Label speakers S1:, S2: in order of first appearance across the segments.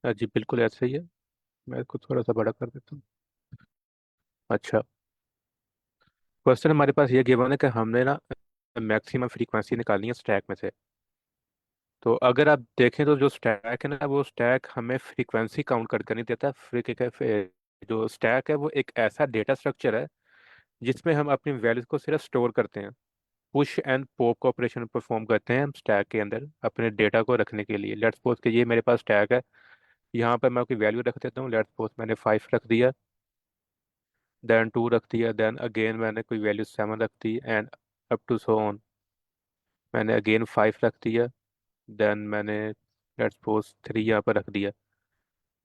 S1: जी बिल्कुल ऐसा ही है। मैं इसको थोड़ा सा बड़ा कर देता हूँ। अच्छा, क्वेश्चन हमारे पास ये गिवन है कि हमने ना मैक्सिमम फ्रीक्वेंसी निकालनी है स्टैक में से। तो अगर आप देखें तो जो स्टैक है ना, वो स्टैक हमें फ्रीक्वेंसी काउंट करके नहीं देता। जो स्टैक है वो एक ऐसा डेटा स्ट्रक्चर है जिसमें हम अपनी वैल्यूज को सिर्फ स्टोर करते हैं। पुश एंड पॉप का ऑपरेशन परफॉर्म करते हैं हम स्टैक के अंदर अपने डेटा को रखने के लिए। लेट्स सपोज कि ये मेरे पास स्टैक है। यहाँ पर मैं कोई वैल्यू रख देता हूँ। लेट्स सपोज मैंने 5 रख दिया, देन 2 रख दिया, देन अगेन मैंने कोई वैल्यू 7 रख दी, and up to so on. मैंने अगेन 5 रख दिया, देन मैंने लेट्स सपोज 3 यहाँ पर रख दिया।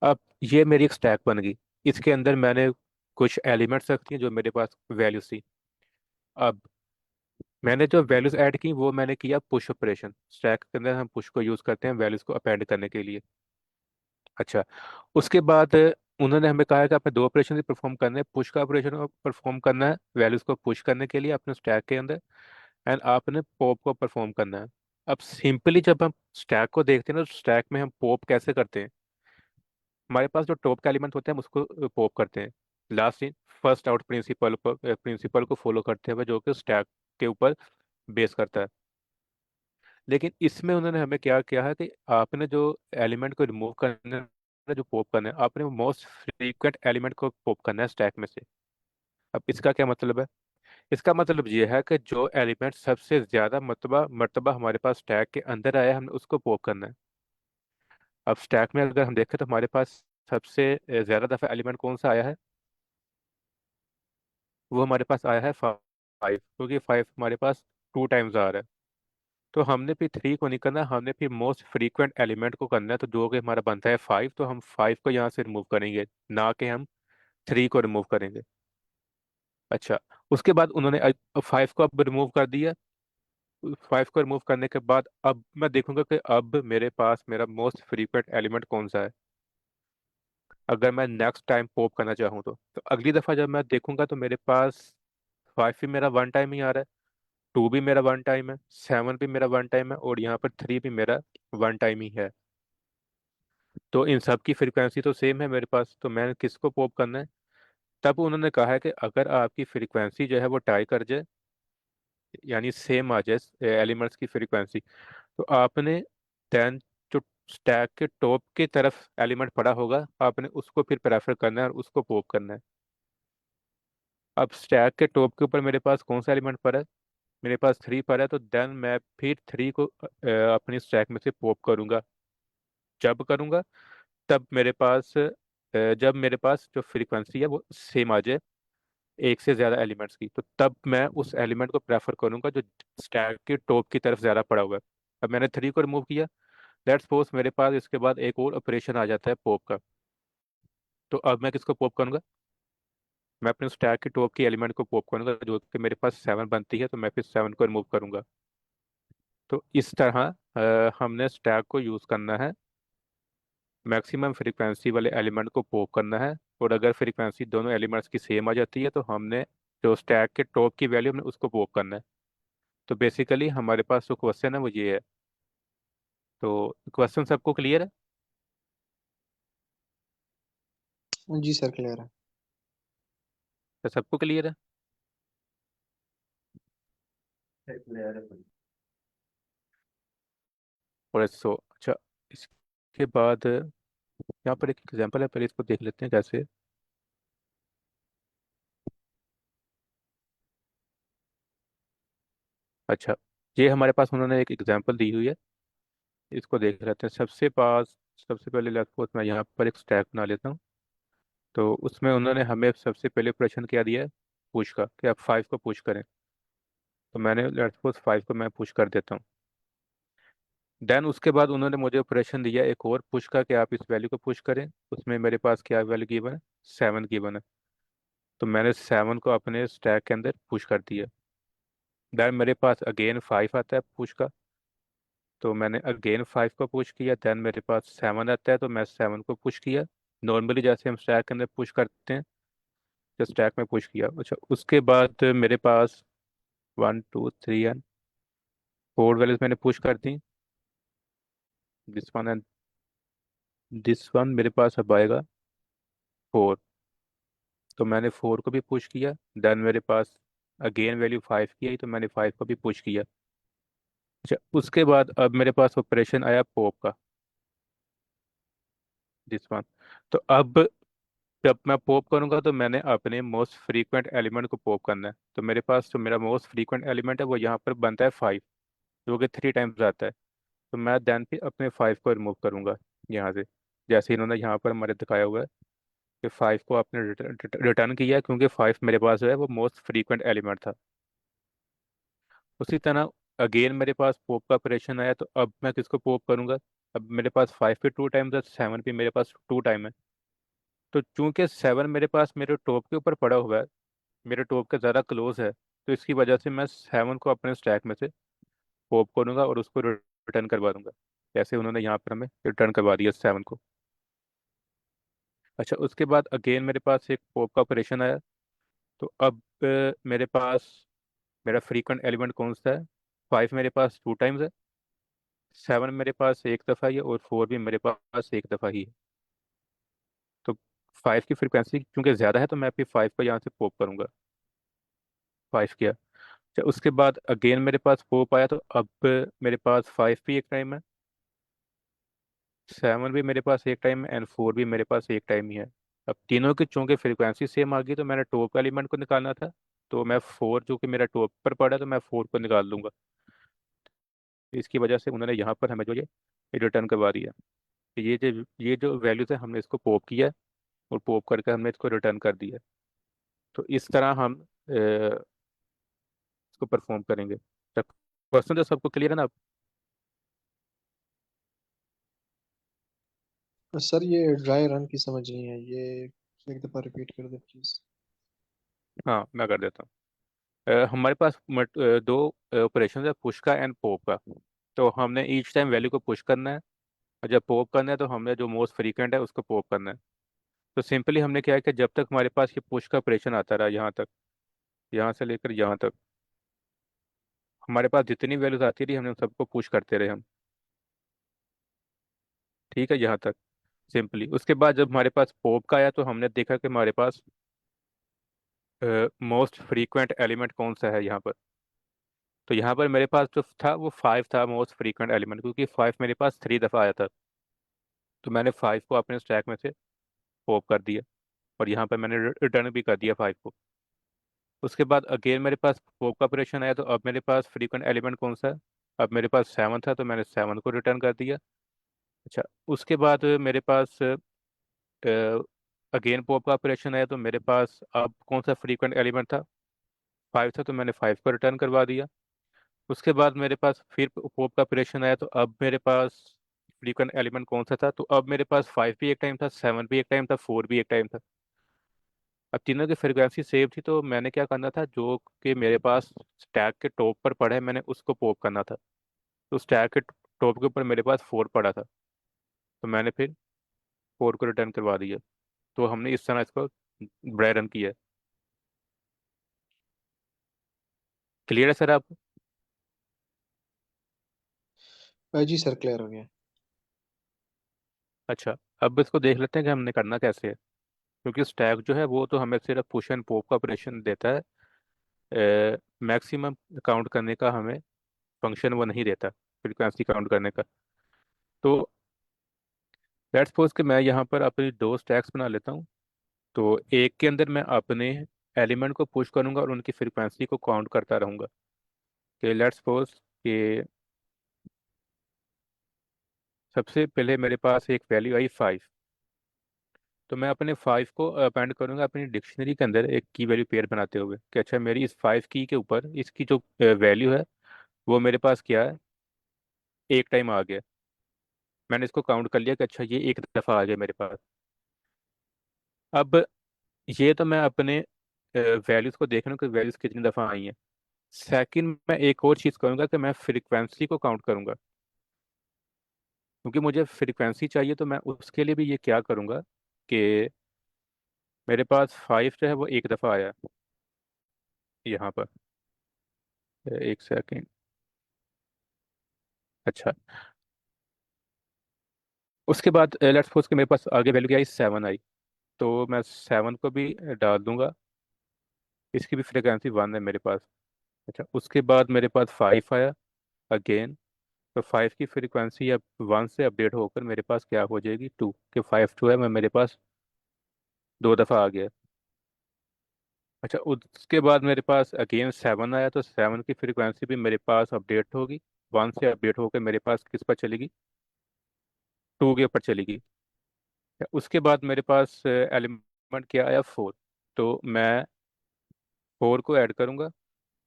S1: अब ये मेरी एक स्टैक बन गई। इसके अंदर मैंने कुछ एलिमेंट्स रख दिए जो मेरे पास वैल्यूज थी। अब मैंने जो वैल्यूज ऐड की वो मैंने किया पुश ऑपरेशन। स्टैक के अंदर हम पुश को यूज करते हैं वैल्यूज को अपेंड करने के लिए। अच्छा, उसके बाद उन्होंने हमें कहा है कि आपने दो ऑपरेशन परफॉर्म करने हैं। पुश का ऑपरेशन परफॉर्म करना है वैल्यूज को पुश करने के लिए अपने स्टैक के अंदर, एंड आपने पॉप को परफॉर्म करना है। अब सिंपली जब हम स्टैक को देखते हैं ना, तो स्टैक में हम पॉप कैसे करते हैं? हमारे पास जो टॉप का एलिमेंट होते हैं हम उसको पॉप करते हैं। Last in first out principle को फॉलो करते हुए, जो कि स्टैक के ऊपर बेस करता है। लेकिन इसमें उन्होंने हमें क्या किया है कि आपने जो एलिमेंट को रिमूव करना है, जो पॉप करना है, आपने मोस्ट फ्रीक्वेंट एलिमेंट को पॉप करना है स्टैक में से। अब इसका क्या मतलब है? इसका मतलब ये है कि जो एलिमेंट सबसे ज्यादा मरतबा मरतबा हमारे पास स्टैक के अंदर आया है, हमने उसको पॉप करना है। अब स्टैक में अगर हम देखें तो हमारे पास सबसे ज्यादा दफा एलिमेंट कौन सा आया है? वो हमारे पास आया है 5, क्योंकि 5 हमारे पास 2 टाइम्स आ रहा है। तो हमने फिर 3 को नहीं करना, हमने फिर मोस्ट फ्रीक्वेंट एलिमेंट को करना है। तो जो कि हमारा बनता है 5, तो हम 5 को यहाँ से रिमूव करेंगे, ना कि हम 3 को रिमूव करेंगे। अच्छा, उसके बाद उन्होंने 5 को अब रिमूव कर दिया। 5 को रिमूव करने के बाद अब मैं देखूंगा कि अब मेरे पास मेरा मोस्ट फ्रीक्वेंट एलिमेंट कौन सा है। अगर मैं नेक्स्ट टाइम पॉप करना चाहूँ तो अगली दफ़ा जब मैं देखूंगा तो मेरे पास 5 भी मेरा वन टाइम ही आ रहा है, 2 भी मेरा वन टाइम है, 7 भी मेरा वन टाइम है, और यहाँ पर 3 भी मेरा वन टाइम ही है। तो इन सब की फ्रीक्वेंसी तो सेम है मेरे पास, तो मैंने किसको पॉप करना है? तब उन्होंने कहा है कि अगर आपकी फ्रीक्वेंसी जो है वो टाई कर जाए, यानी सेम आ जाए एलिमेंट्स की फ्रीक्वेंसी, तो आपने देन जो स्टैक के टॉप की तरफ एलिमेंट पड़ा होगा, आपने उसको फिर प्रेफर करना है और उसको पॉप करना है। अब स्टैक के टॉप के ऊपर मेरे पास कौन सा एलिमेंट पड़ा है? मेरे पास 3 पड़ा है, तो देन मैं फिर 3 को अपनी स्टैक में से पॉप करूंगा। जब करूंगा तब मेरे पास जब मेरे पास जो फ्रीक्वेंसी है वो सेम आ जाए एक से ज्यादा एलिमेंट्स की, तो तब मैं उस एलिमेंट को प्रेफर करूंगा जो स्टैक के टॉप की तरफ ज्यादा पड़ा हुआ है। अब मैंने 3 को रिमूव किया। लेट्स सपोज मेरे पास इसके बाद एक और ऑपरेशन आ जाता है पॉप का। तो अब मैं किसको पॉप करूंगा? मैं अपने स्टैक के टॉप की एलिमेंट को पॉप करूंगा, जो कि मेरे पास 7 बनती है, तो मैं फिर 7 को रिमूव करूंगा। तो इस तरह हमने स्टैक को यूज करना है, मैक्सिमम फ्रीक्वेंसी वाले एलिमेंट को पॉप करना है। और अगर फ्रीक्वेंसी दोनों एलिमेंट्स की सेम आ जाती है, तो हमने जो स्टैक के टॉप की वैल्यू हमने उसको पॉप करना है। तो बेसिकली हमारे पास जो क्वेश्चन है वो ये है। तो क्वेश्चन सबको क्लियर है?
S2: जी सर, क्लियर है।
S1: तो सबको क्लियर है? और सो अच्छा, इसके बाद यहाँ पर एक एग्जांपल है, पहले इसको देख लेते हैं कैसे। अच्छा, ये हमारे पास उन्होंने एक एग्जांपल दी हुई है, इसको देख लेते हैं। सबसे पहले लेट्स सपोज मैं यहाँ पर एक स्टैक बना लेता हूँ। तो उसमें उन्होंने हमें सबसे पहले प्रश्न क्या दिया है? पुश का, कि आप 5 को पुश करें। तो मैंने लेट्स सपोज 5 को मैं पुश कर देता हूँ। देन उसके बाद उन्होंने मुझे ऑपरेशन दिया एक और पुश का, कि आप इस वैल्यू को पुश करें। उसमें मेरे पास क्या वैल्यू गिवन है? 7 गिवन है। तो मैंने 7 को अपने स्टैक के अंदर पुश कर दिया। देन मेरे पास अगेन 5 आता है पुश का। तो मैंने अगेन 5 को पुश किया। देन मेरे पास 7 आता है, तो मैं 7 को पुश किया। नॉर्मली जैसे हम स्टैक के अंदर पुश करते हैं, जो स्टैक में पुश किया। अच्छा, उसके बाद मेरे पास 1 2 3 एंड 4 वैल्यूज मैंने पुश कर दी। दिस वन, दिस वन मेरे पास अब आएगा 4। तो मैंने 4 को भी पुश किया। देन मेरे पास अगेन वैल्यू 5 की आई, तो मैंने 5 को भी पुश किया। अच्छा, उसके बाद अब मेरे पास ऑपरेशन आया पॉप का, दिस वन। तो अब जब मैं पॉप करूंगा तो मैंने अपने मोस्ट फ्रीक्वेंट एलिमेंट को पॉप करना है। तो मेरे पास जो मेरा मोस्ट फ्रीक्वेंट एलिमेंट है वो यहाँ पर बनता है 5, जो कि 3 टाइम्स आता है। तो मैं देन फिर अपने 5 को रिमूव करूंगा यहाँ से। जैसे इन्होंने यहाँ पर हमारे दिखाया हुआ है कि 5 को आपने रिटर्न किया है, क्योंकि 5 मेरे पास जो है वो मोस्ट फ्रीक्वेंट एलिमेंट था। उसी तरह अगेन मेरे पास पॉप का ऑपरेशन आया, तो अब मैं किसको पॉप करूंगा? अब मेरे पास 5 भी 2 टाइम्स है, 7 भी मेरे पास 2 टाइम है। तो चूंकि 7 मेरे पास मेरे टॉप के ऊपर पड़ा हुआ है, मेरे टॉप के ज़्यादा क्लोज है, तो इसकी वजह से मैं 7 को अपने स्टैक में से पॉप करूंगा और उसको रिटर्न करवा दूंगा। जैसे उन्होंने यहाँ पर हमें रिटर्न करवा दिया 7 को। अच्छा, उसके बाद अगेन मेरे पास एक पॉप का ऑपरेशन आया। तो अब मेरे पास मेरा फ्रीक्वेंट एलिमेंट कौन सा है? 5 मेरे पास 2 टाइम्स है, 7 मेरे पास एक दफ़ा ही है, और 4 भी मेरे पास एक दफ़ा ही है। तो 5 की फ्रीक्वेंसी क्योंकि ज़्यादा है, तो मैं फिर 5 को यहाँ से पॉप करूंगा। 5 किया। अच्छा, उसके बाद अगेन मेरे पास पॉप आया, तो अब मेरे पास 5 भी एक टाइम है, 7 भी मेरे पास एक टाइम है, एंड 4 भी मेरे पास एक टाइम ही है। अब तीनों की चूंकि फ्रीक्वेंसी सेम आ गई, तो मैंने टॉप एलिमेंट को निकालना था। तो मैं 4, जो कि मेरा टॉप पर पड़ा, तो मैं 4 को निकाल दूंगा। इसकी वजह से उन्होंने यहाँ पर हमें जो ये रिटर्न करवा दिया। ये जो वैल्यूज है, हमने इसको पॉप किया है, और पॉप करके हमने इसको रिटर्न कर दिया। तो इस तरह हम इसको परफॉर्म करेंगे। क्वेश्चन तो सबको क्लियर है ना?
S2: सर ये ड्राई रन की समझ नहीं है ये, एक दफा रिपीट कर दे प्लीज।
S1: हाँ, मैं कर देता हूँ। हमारे पास दो ऑपरेशन है, पुश का एंड पॉप का। तो हमने ईच टाइम वैल्यू को पुश करना है, और जब पॉप करना है तो हमने जो मोस्ट फ्रीक्वेंट है उसको पॉप करना है। तो सिंपली हमने क्या है कि जब तक हमारे पास ये पुश का ऑपरेशन आता रहा यहाँ तक, यहाँ से लेकर यहाँ तक, हमारे पास जितनी वैल्यूज आती रही हमने उन सबको पुश करते रहे हम। ठीक है, यहाँ तक सिंपली। उसके बाद जब हमारे पास पॉप का आया, तो हमने देखा कि हमारे पास मोस्ट फ्रीक्वेंट एलिमेंट कौन सा है यहाँ पर। तो यहाँ पर मेरे पास जो था वो 5 था मोस्ट फ्रीक्वेंट एलिमेंट, क्योंकि 5 मेरे पास 3 दफ़ा आया था। तो मैंने 5 को अपने स्टैक में से पॉप कर दिया, और यहाँ पर मैंने रिटर्न भी कर दिया 5 को। उसके बाद अगेन मेरे पास पॉप का ऑपरेशन आया, तो अब मेरे पास फ्रीक्वेंट एलिमेंट कौन सा है? अब मेरे पास 7 था, तो मैंने 7 को रिटर्न कर दिया। अच्छा, उसके बाद मेरे पास अगेन पॉप का ऑपरेशन आया, तो मेरे पास अब कौन सा फ्रीक्वेंट एलिमेंट था? 5 था, तो मैंने 5 को रिटर्न करवा दिया। उसके बाद मेरे पास फिर पॉप का ऑपरेशन आया, तो अब मेरे पास फ्रीक्वेंट एलिमेंट कौन सा था? तो अब मेरे पास 5 भी एक टाइम था, 7 भी एक टाइम था, 4 भी एक टाइम था। अब तीनों की फ्रीक्वेंसी सेव थी, तो मैंने क्या करना था, जो कि मेरे पास स्टैक के टॉप पर पड़ा है, मैंने उसको पॉप करना था। तो स्टैक के टॉप के ऊपर मेरे पास 4 पड़ा था, तो मैंने फिर 4 को रिटर्न करवा दिया। तो हमने इस तरह इसको ड्राई रन किया है। क्लियर है सर आप?
S2: जी सर क्लियर हो गया।
S1: अच्छा, अब इसको देख लेते हैं कि हमने करना कैसे है। क्योंकि स्टैक जो है वो तो हमें सिर्फ पुश एंड पॉप का ऑपरेशन देता है, मैक्सिमम काउंट करने का हमें फंक्शन वो नहीं देता, फ्रीक्वेंसी काउंट करने का। तो लेट्स सपोज कि मैं यहाँ पर अपनी दो स्टैक्स बना लेता हूँ। तो एक के अंदर मैं अपने एलिमेंट को पुश करूंगा और उनकी फ्रीक्वेंसी को काउंट करता रहूंगा। कि लेट्स सपोज कि सबसे पहले मेरे पास एक वैल्यू आई 5। तो मैं अपने 5 को अपेंड करूंगा अपनी डिक्शनरी के अंदर एक की वैल्यू पेयर बनाते हुए, कि अच्छा मेरी इस 5 की के ऊपर इसकी जो वैल्यू है वो मेरे पास क्या है, एक टाइम आ गया। मैंने इसको काउंट कर लिया कि अच्छा ये एक दफ़ा आ गया मेरे पास। अब ये तो मैं अपने वैल्यूज़ को देख रहा हूँ कि वैल्यूज़ कितनी दफ़ा आई हैं। सेकंड, मैं एक और चीज़ करूँगा कि मैं फ्रीक्वेंसी को काउंट करूँगा। क्योंकि मुझे फ्रीक्वेंसी चाहिए, तो मैं उसके लिए भी ये क्या करूँगा कि मेरे पास 5 जो है वो एक दफ़ा आया यहाँ पर। एक सेकंड। अच्छा, उसके बाद लेट्स सपोज कि मेरे पास आगे वैल्यू क्या आई, 7 आई। तो मैं 7 को भी डाल दूंगा। इसकी भी फ्रिक्वेंसी 1 है मेरे पास। अच्छा, उसके बाद मेरे पास 5 आया अगेन। तो 5 की फ्रिक्वेंसी अब 1 से अपडेट होकर मेरे पास क्या हो जाएगी, 2, कि 5 2 है, मैं मेरे पास 2 दफ़ा आ गया। अच्छा, उसके बाद मेरे पास अगेन 7 आया, तो 7 की फ्रिक्वेंसी भी मेरे पास अपडेट होगी। 1 से अपडेट होकर मेरे पास किस पर चलेगी, 2 के ऊपर चलेगी। उसके बाद मेरे पास एलिमेंट क्या आया, 4। तो मैं 4 को ऐड करूंगा।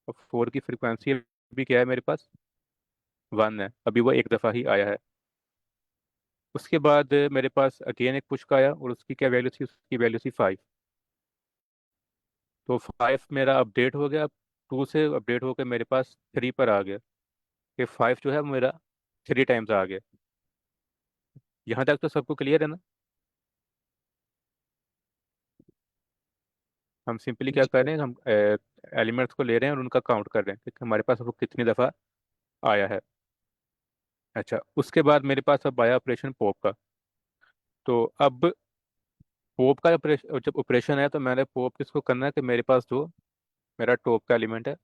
S1: और 4 की फ्रिक्वेंसी भी क्या है मेरे पास, 1 है, अभी वो एक दफ़ा ही आया है। उसके बाद मेरे पास अगेन एक पुश का आया, और उसकी क्या वैल्यू थी, उसकी वैल्यू थी 5। तो 5 मेरा अपडेट हो गया। 2 से अपडेट होकर मेरे पास 3 पर आ गया, कि 5 जो है वो मेरा 3 टाइम्स आ गया। यहाँ तक तो सबको क्लियर है ना। हम सिंपली क्या
S2: जी
S1: कर
S2: भाई।
S1: रहे हैं, हम एलिमेंट्स को ले रहे हैं और उनका काउंट कर रहे हैं कि हमारे पास वो कितनी दफ़ा आया है। अच्छा, उसके बाद मेरे पास अब आया ऑपरेशन पॉप का। तो अब पॉप का ऑपरेशन, जब ऑपरेशन है तो मैंने पॉप किसको करना है, कि मेरे पास जो मेरा टॉप का एलिमेंट है,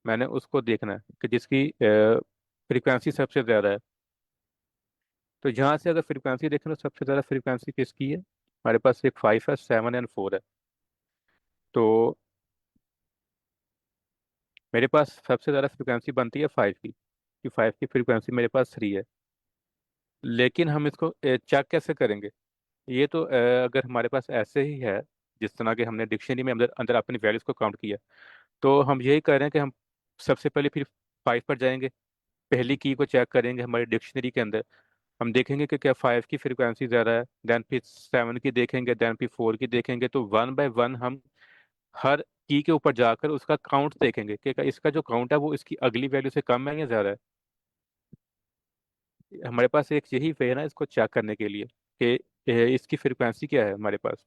S1: मैंने उसको देखना है कि जिसकी फ्रीक्वेंसी सबसे ज़्यादा है। तो यहाँ से अगर फ्रीक्वेंसी देखें तो सबसे ज़्यादा फ्रीक्वेंसी किसकी है, हमारे पास एक 5 है, 7 एंड 4 है। तो मेरे पास सबसे ज़्यादा फ्रीक्वेंसी बनती है 5 की, कि 5 की फ्रीक्वेंसी मेरे पास 3 है। लेकिन हम इसको चेक कैसे करेंगे। ये तो अगर हमारे पास ऐसे ही है, जिस तरह के हमने डिक्शनरी में अंदर अंदर अपनी वैल्यूज को काउंट किया, तो हम यही कर रहे हैं कि हम सबसे पहले फिर 5 पर जाएंगे, पहली की को चेक करेंगे हमारी डिक्शनरी के अंदर। हम देखेंगे कि क्या 5 की फ्रीक्वेंसी ज़्यादा है, देन फिर 7 की देखेंगे, देन फिर 4 की देखेंगे। तो 1 बाय 1 हम हर की के ऊपर जाकर उसका काउंट देखेंगे कि क्या इसका जो काउंट है वो इसकी अगली वैल्यू से कम है या ज़्यादा है। हमारे पास एक यही वे है ना इसको चेक करने के लिए, कि इसकी फ्रीक्वेंसी क्या है हमारे पास।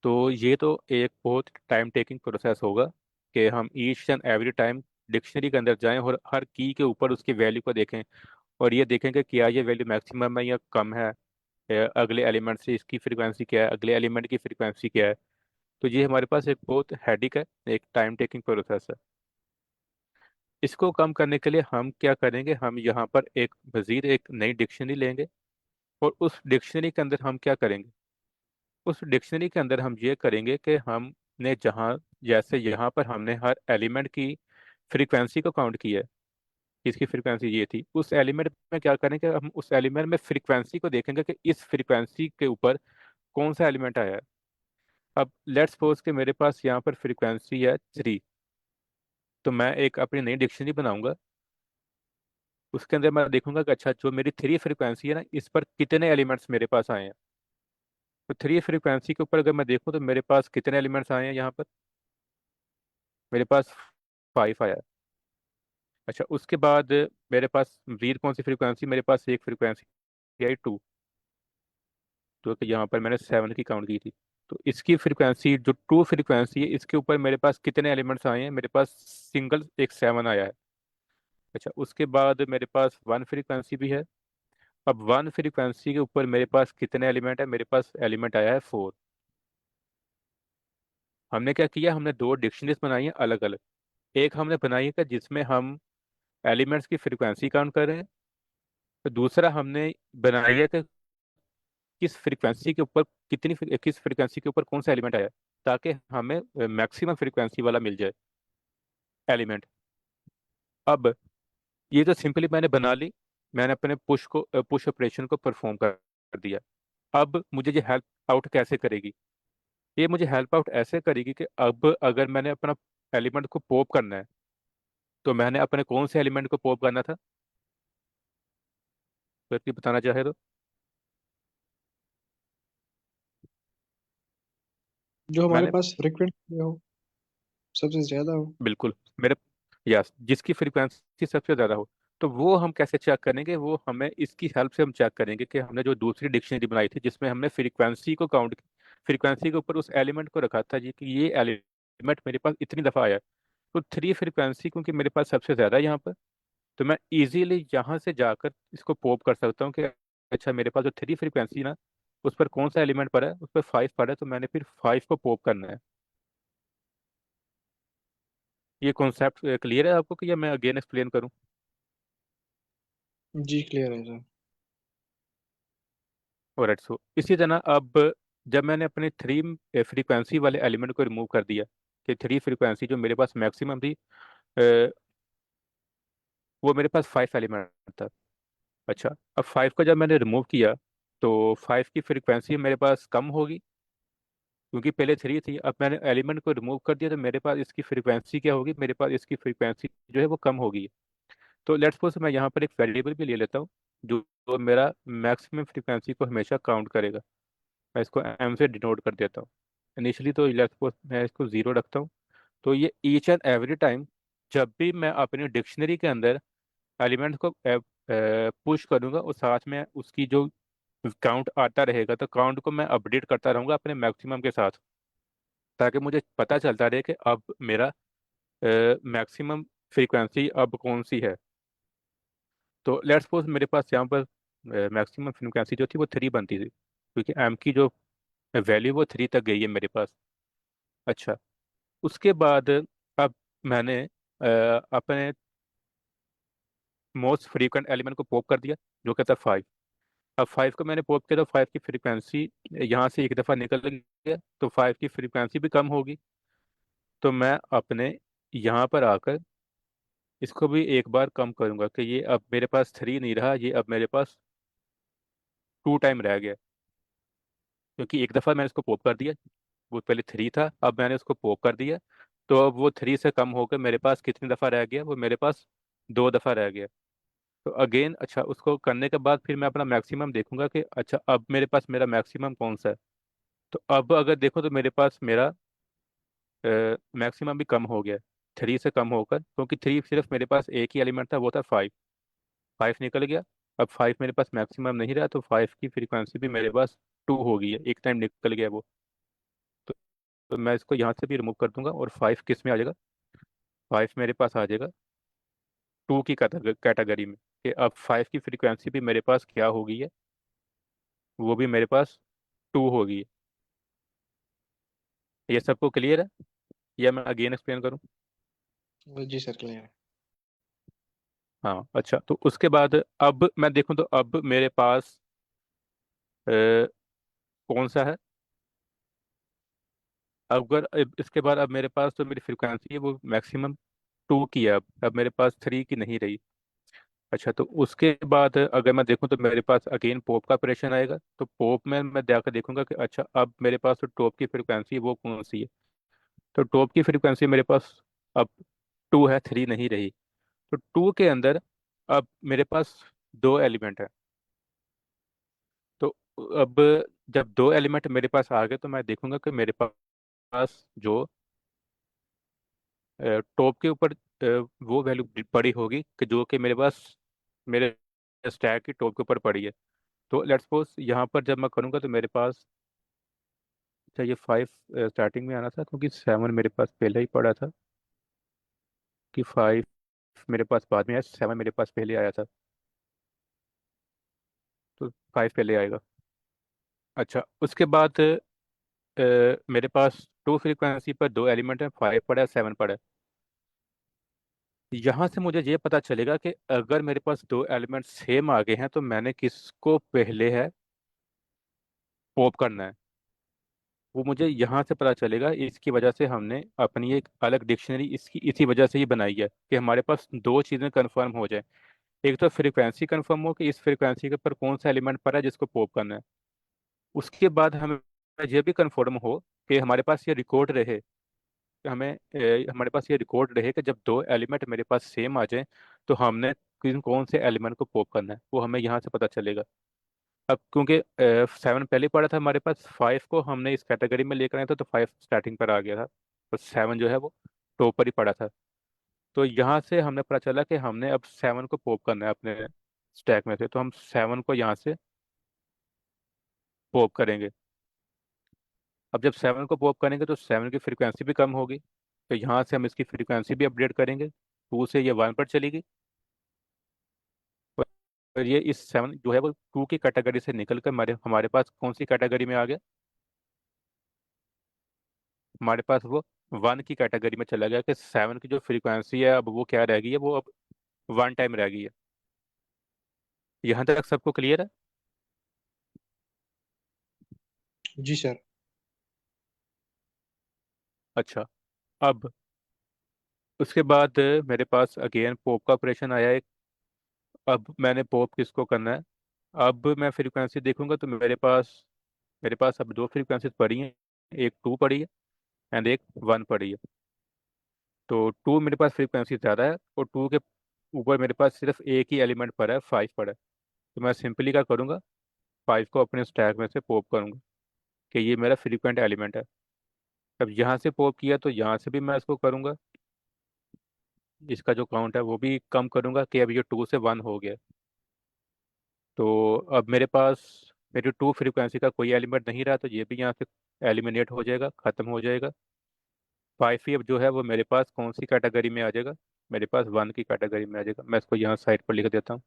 S1: तो ये तो एक बहुत टाइम टेकिंग प्रोसेस होगा, कि हम each and every time dictionary के अंदर जाएं और हर की के ऊपर उसकी वैल्यू को देखें, और ये देखें कि क्या ये वैल्यू मैक्सिमम है या कम है, अगले एलिमेंट से इसकी फ्रीक्वेंसी क्या है, अगले एलिमेंट की फ्रीक्वेंसी क्या है। तो ये हमारे पास एक बहुत हेडिक है, एक टाइम टेकिंग प्रोसेस है। इसको कम करने के लिए हम क्या करेंगे, हम यहाँ पर एक मजीद एक नई डिक्शनरी लेंगे। और उस डिक्शनरी के अंदर हम क्या करेंगे, उस डिक्शनरी के अंदर हम ये करेंगे कि हमने जहाँ, जैसे यहाँ पर हमने हर एलिमेंट की फ्रीक्वेंसी को काउंट किया है, इसकी फ्रीक्वेंसी ये थी, उस एलिमेंट में क्या करेंगे, हम उस एलिमेंट में फ्रीक्वेंसी को देखेंगे कि इस फ्रीक्वेंसी के ऊपर कौन सा एलिमेंट आया है। अब लेट्स सपोज कि मेरे पास यहाँ पर फ्रीक्वेंसी है 3। तो मैं एक अपनी नई डिक्शनरी बनाऊंगा, उसके अंदर मैं देखूंगा कि अच्छा, जो मेरी 3 फ्रीक्वेंसी है ना, इस पर कितने एलिमेंट्स मेरे पास आए हैं। तो 3 फ्रीक्वेंसी के ऊपर अगर मैं देखूं तो मेरे पास कितने एलिमेंट्स आए हैं यहाँ पर, मेरे पास 5 आया है। अच्छा, उसके बाद मेरे पास रीड कौन सी फ्रीक्वेंसी, मेरे पास एक फ्रीक्वेंसी आई 2, जो कि यहाँ पर मैंने 7 की काउंट की थी। तो इसकी फ्रीक्वेंसी जो 2 फ्रीक्वेंसी है, इसके ऊपर मेरे पास कितने एलिमेंट्स आए हैं, मेरे पास सिंगल एक 7 आया है। अच्छा, उसके बाद मेरे पास 1 फ्रीक्वेंसी भी है। अब 1 फ्रीक्वेंसी के ऊपर मेरे पास कितने एलिमेंट है, मेरे पास एलिमेंट आया है 4। हमने क्या किया, हमने दो डिक्शनरीज बनाई हैं अलग अलग। एक हमने बनाई है कि जिसमें हम एलिमेंट्स की फ्रीक्वेंसी काउंट कर रहे हैं। तो दूसरा हमने बनाई है कि किस फ्रीक्वेंसी के ऊपर किस फ्रीक्वेंसी के ऊपर कौन सा एलिमेंट आया है, ताकि हमें मैक्सिमम फ्रीक्वेंसी वाला मिल जाए एलिमेंट। अब ये तो सिंपली मैंने बना ली, मैंने अपने पुश ऑपरेशन को परफॉर्म कर दिया। अब मुझे ये हेल्प आउट कैसे करेगी, ये मुझे हेल्प आउट ऐसे करेगी कि अब अगर मैंने अपना एलिमेंट को पॉप करना है, तो मैंने अपने कौन से एलिमेंट को पॉप करना था, तो ये बताना चाहे तो।
S2: जो हमारे
S1: मैंने
S2: पास फ्रिक्वेंट हो, सबसे ज्यादा हो।
S1: बिल्कुल, मेरे, यस, जिसकी फ्रीक्वेंसी सबसे ज़्यादा हो। तो वो हम कैसे चेक करेंगे, वो हमें इसकी हेल्प से हम चेक करेंगे कि हमने जो दूसरी डिक्शनरी बनाई थी जिसमें हमने फ्रीक्वेंसी को काउंट, फ्रीक्वेंसी के ऊपर उस एलिमेंट को रखा था जी, कि ये एलिमेंट मेरे पास इतनी दफ़ा आया है। तो 3 फ्रीक्वेंसी क्योंकि मेरे पास सबसे ज़्यादा है यहाँ पर, तो मैं इजीली यहाँ से जाकर इसको पॉप कर सकता हूँ कि अच्छा मेरे पास जो थ्री फ्रीक्वेंसी ना, उस पर कौन सा एलिमेंट पड़ा है, उस पर फाइव पड़ा है, तो मैंने फिर फाइव को पॉप करना है। ये कॉन्सेप्ट क्लियर है आपको कि या मैं अगेन एक्सप्लेन करूं?
S2: जी क्लियर है सर।
S1: ऑलराइट, सो इसी तरह अब जब मैंने अपने थ्री फ्रीक्वेंसी वाले एलिमेंट को रिमूव कर दिया, कि थ्री फ्रीक्वेंसी जो मेरे पास मैक्सिमम थी, वो मेरे पास फाइव एलिमेंट था। अच्छा, अब फाइव का जब मैंने रिमूव किया, तो फाइव की फ्रीक्वेंसी मेरे पास कम होगी, क्योंकि पहले थ्री थी। अब मैंने एलिमेंट को रिमूव कर दिया, तो मेरे पास इसकी फ्रीक्वेंसी क्या होगी, मेरे पास इसकी फ्रीक्वेंसी जो है वो कम होगी। तो लेट्स सपोज मैं यहाँ पर एक वेरिएबल भी ले लेता हूँ, जो मेरा मैक्सिमम फ्रीक्वेंसी को हमेशा काउंट करेगा। मैं इसको एम से डिनोट कर देता हूँ इनिशियली। तो लेट्स सपोज मैं इसको जीरो रखता हूँ। तो ये ईच एंड एवरी टाइम जब भी मैं अपनी डिक्शनरी के अंदर एलिमेंट को पुश करूंगा, और साथ में उसकी जो काउंट आता रहेगा, तो काउंट को मैं अपडेट करता रहूंगा अपने मैक्सिमम के साथ, ताकि मुझे पता चलता रहे कि अब मेरा मैक्सिमम फ्रीक्वेंसी अब कौन सी है। तो लेट्स सपोज मेरे पास यहाँ पर मैक्सिमम फ्रीक्वेंसी जो थी वो थ्री बनती थी, क्योंकि एम की जो वैल्यू वो थ्री तक गई है मेरे पास। अच्छा, उसके बाद अब मैंने अपने मोस्ट फ्रीक्वेंट एलिमेंट को पॉप कर दिया, जो कहता है फाइव। अब फाइव को मैंने पॉप किया, तो फाइव की फ्रीक्वेंसी यहाँ से एक दफ़ा निकल गया, तो फाइव की फ्रीक्वेंसी भी कम होगी। तो मैं अपने यहाँ पर आकर इसको भी एक बार कम करूंगा, कि ये अब मेरे पास थ्री नहीं रहा, ये अब मेरे पास टू टाइम रह गया, क्योंकि एक दफ़ा मैंने इसको पॉप कर दिया। वो पहले थ्री था, अब मैंने उसको पॉप कर दिया। तो अब वो थ्री से कम होकर मेरे पास कितनी दफ़ा रह गया, वो मेरे पास दो दफ़ा रह गया। तो अगेन, अच्छा, उसको करने के बाद फिर मैं अपना मैक्सिमम देखूंगा कि अच्छा अब मेरे पास मेरा मैक्सिमम कौन सा है। तो अब अगर देखो तो मेरे पास मेरा मैक्सिमम भी कम हो गया, थ्री से कम होकर, क्योंकि थ्री सिर्फ मेरे पास एक ही एलिमेंट था, वो था फाइव। फाइव निकल गया। अब फाइव मेरे पास मैक्सिमम नहीं रहा, तो फाइव की फ्रीक्वेंसी भी मेरे पास टू हो गई है, एक टाइम निकल गया वो। तो, तो मैं इसको यहाँ से भी रिमूव कर दूंगा, और फाइव किस में आ जाएगा, फाइव मेरे पास आ जाएगा टू की कैटेगरी में, कि अब फाइव की फ्रीक्वेंसी भी मेरे पास क्या हो गई है, वो भी मेरे पास टू हो गई है। ये सबको क्लियर है, या मैं अगेन एक्सप्लेन करूँ?
S2: जी सर क्लियर है।
S1: हाँ, अच्छा, तो उसके बाद अब मैं देखूँ तो अब मेरे पास कौन सा है। अगर इसके बाद अब मेरे पास तो मेरी फ्रिक्वेंसी है वो मैक्सिमम टू की है, अब मेरे पास थ्री की नहीं रही। अच्छा, तो उसके बाद अगर मैं देखूं तो मेरे पास अगेन पॉप का ऑपरेशन आएगा, तो पॉप में मैं जाकर देखूंगा कि अच्छा अब मेरे पास तो टॉप की फ्रिक्वेंसी वो कौन सी है। तो टॉप की फ्रिक्वेंसी मेरे पास अब टू है, थ्री नहीं रही। तो टू के अंदर अब मेरे पास दो एलिमेंट है। तो अब जब दो एलिमेंट मेरे पास आ गए, तो मैं देखूंगा कि मेरे पास जो टॉप के ऊपर वो वैल्यू पड़ी होगी, कि जो कि मेरे पास मेरे स्टैक की टॉप के ऊपर पड़ी है। तो लेट्स सपोज यहाँ पर जब मैं करूँगा तो मेरे पास, अच्छा, ये फाइव स्टार्टिंग में आना था, क्योंकि सेवन मेरे पास पहले ही पड़ा था, कि फाइव मेरे पास बाद में आया, सेवन मेरे पास पहले आया था, तो फाइव पहले आएगा। अच्छा, उसके बाद मेरे पास टू फ्रीक्वेंसी पर दो एलिमेंट है, फाइव पड़ा है, सेवन पड़ा है। यहाँ से मुझे ये पता चलेगा कि अगर मेरे पास दो एलिमेंट सेम आ गए हैं, तो मैंने किसको पहले है पॉप करना है। वो मुझे यहाँ से पता चलेगा। इसकी वजह से हमने अपनी एक अलग डिक्शनरी इसकी इसी वजह से ही बनाई है, कि हमारे पास दो चीज़ें कंफर्म हो जाए। एक तो फ्रीक्वेंसी कंफर्म हो कि इस फ्रीक्वेंसी के ऊपर कौन सा एलिमेंट पड़ा है जिसको पॉप करना है। उसके बाद हमें ये भी कंफर्म हो कि हमारे पास ये रिकॉर्ड रहे, कि हमारे पास ये रिकॉर्ड रहे कि जब दो एलिमेंट मेरे पास सेम आ जाए, तो हमने किन कौन से एलिमेंट को पॉप करना है, वो हमें यहाँ से पता चलेगा। अब क्योंकि सेवन पहले पड़ा था हमारे पास, फाइव को हमने इस कैटेगरी में लेकर आया था, तो फाइव स्टार्टिंग पर आ गया था, और सेवन जो है वो टॉप पर ही पड़ा था। तो यहाँ से हमने पता चला कि हमने अब सेवन को पॉप करना है अपने स्टैक में से, तो हम सेवन को यहाँ से पॉप करेंगे। अब जब सेवन को पॉप करेंगे तो सेवन की फ्रीक्वेंसी भी कम होगी, तो यहाँ से हम इसकी फ्रीक्वेंसी भी अपडेट करेंगे, टू से ये वन पर चलेगी, फिर ये इस 7 जो है वो 2 की कैटेगरी से निकल कर हमारे हमारे पास कौन सी कैटेगरी में आ गया? हमारे पास वो 1 की कैटेगरी में चला गया कि 7 की जो फ्रीक्वेंसी है अब वो क्या रह गई है, वो अब 1 टाइम रह गई है। यहाँ तक सबको क्लियर है?
S2: जी सर।
S1: अच्छा। अब उसके बाद मेरे पास अगेन पोप का ऑपरेशन आया एक। अब मैंने पोप किसको करना है? अब मैं फ्रीक्वेंसी देखूंगा तो मेरे पास अब दो फ्रीक्वेंसी पड़ी हैं। एक 2 पड़ी है एंड एक 1 पड़ी है। तो 2 मेरे पास फ्रीक्वेंसी ज़्यादा है और 2 के ऊपर मेरे पास सिर्फ एक ही एलिमेंट पड़ा है, 5 पड़ा है। तो मैं सिंपली क्या करूँगा, 5 को अपने स्टैक में से पॉप करूँगा कि ये मेरा फ्रीक्वेंट एलिमेंट है। अब यहाँ से पॉप किया तो यहाँ से भी मैं इसको करूँगा, इसका जो काउंट है वो भी कम करूँगा कि अब ये 2 से 1 हो गया। तो अब मेरे पास मेरी 2 फ्रीक्वेंसी का कोई एलिमेंट नहीं रहा, तो ये भी यहाँ से एलिमिनेट हो जाएगा, ख़त्म हो जाएगा। 5 ही अब जो है वो मेरे पास कौन सी कैटेगरी में आ जाएगा? मेरे पास 1 की कैटेगरी में आ जाएगा। मैं इसको यहाँ साइड पर लिख देता हूँ।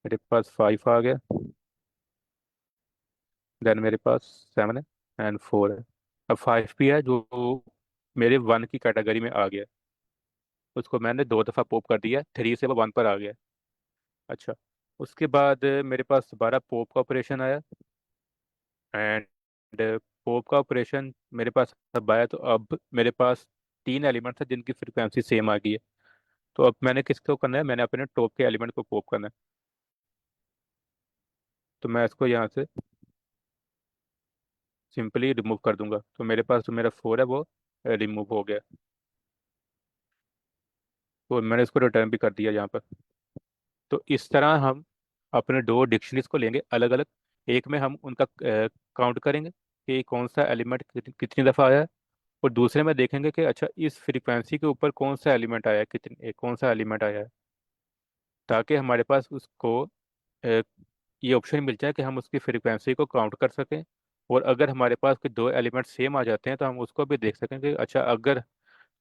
S1: मेरे पास 5 आ गया, देन मेरे पास 7 है एंड 4 है। अब 5 भी है जो मेरे 1 की कैटेगरी में आ गया। उसको मैंने 2 दफ़ा पॉप कर दिया, 3 से वो 1 पर आ गया। अच्छा। उसके बाद मेरे पास दोबारा पॉप का ऑपरेशन आया एंड पॉप का ऑपरेशन मेरे पास अब आया, तो अब मेरे पास 3 एलिमेंट्स हैं जिनकी फ्रिक्वेंसी सेम आ गई है। तो अब मैंने किसको करना है? मैंने अपने टॉप के एलिमेंट को पॉप करना है। तो मैं इसको यहाँ से सिंपली रिमूव कर दूंगा, तो मेरे पास जो मेरा 4 है वो रिमूव हो गया। तो मैंने इसको रिटर्न भी कर दिया यहाँ पर। तो इस तरह हम अपने दो डिक्शनरीज को लेंगे अलग अलग। एक में हम उनका काउंट करेंगे कि कौन सा एलिमेंट कितनी दफ़ा आया है, और दूसरे में देखेंगे कि अच्छा इस फ्रीक्वेंसी के ऊपर कौन सा एलिमेंट आया है, कौन सा एलिमेंट आया है, ताकि हमारे पास उसको अ, ये ऑप्शन मिल जाए कि हम उसकी फ्रीक्वेंसी को काउंट कर सकें। और अगर हमारे पास कोई दो एलिमेंट सेम आ जाते हैं तो हम उसको भी देख सकें कि अच्छा अगर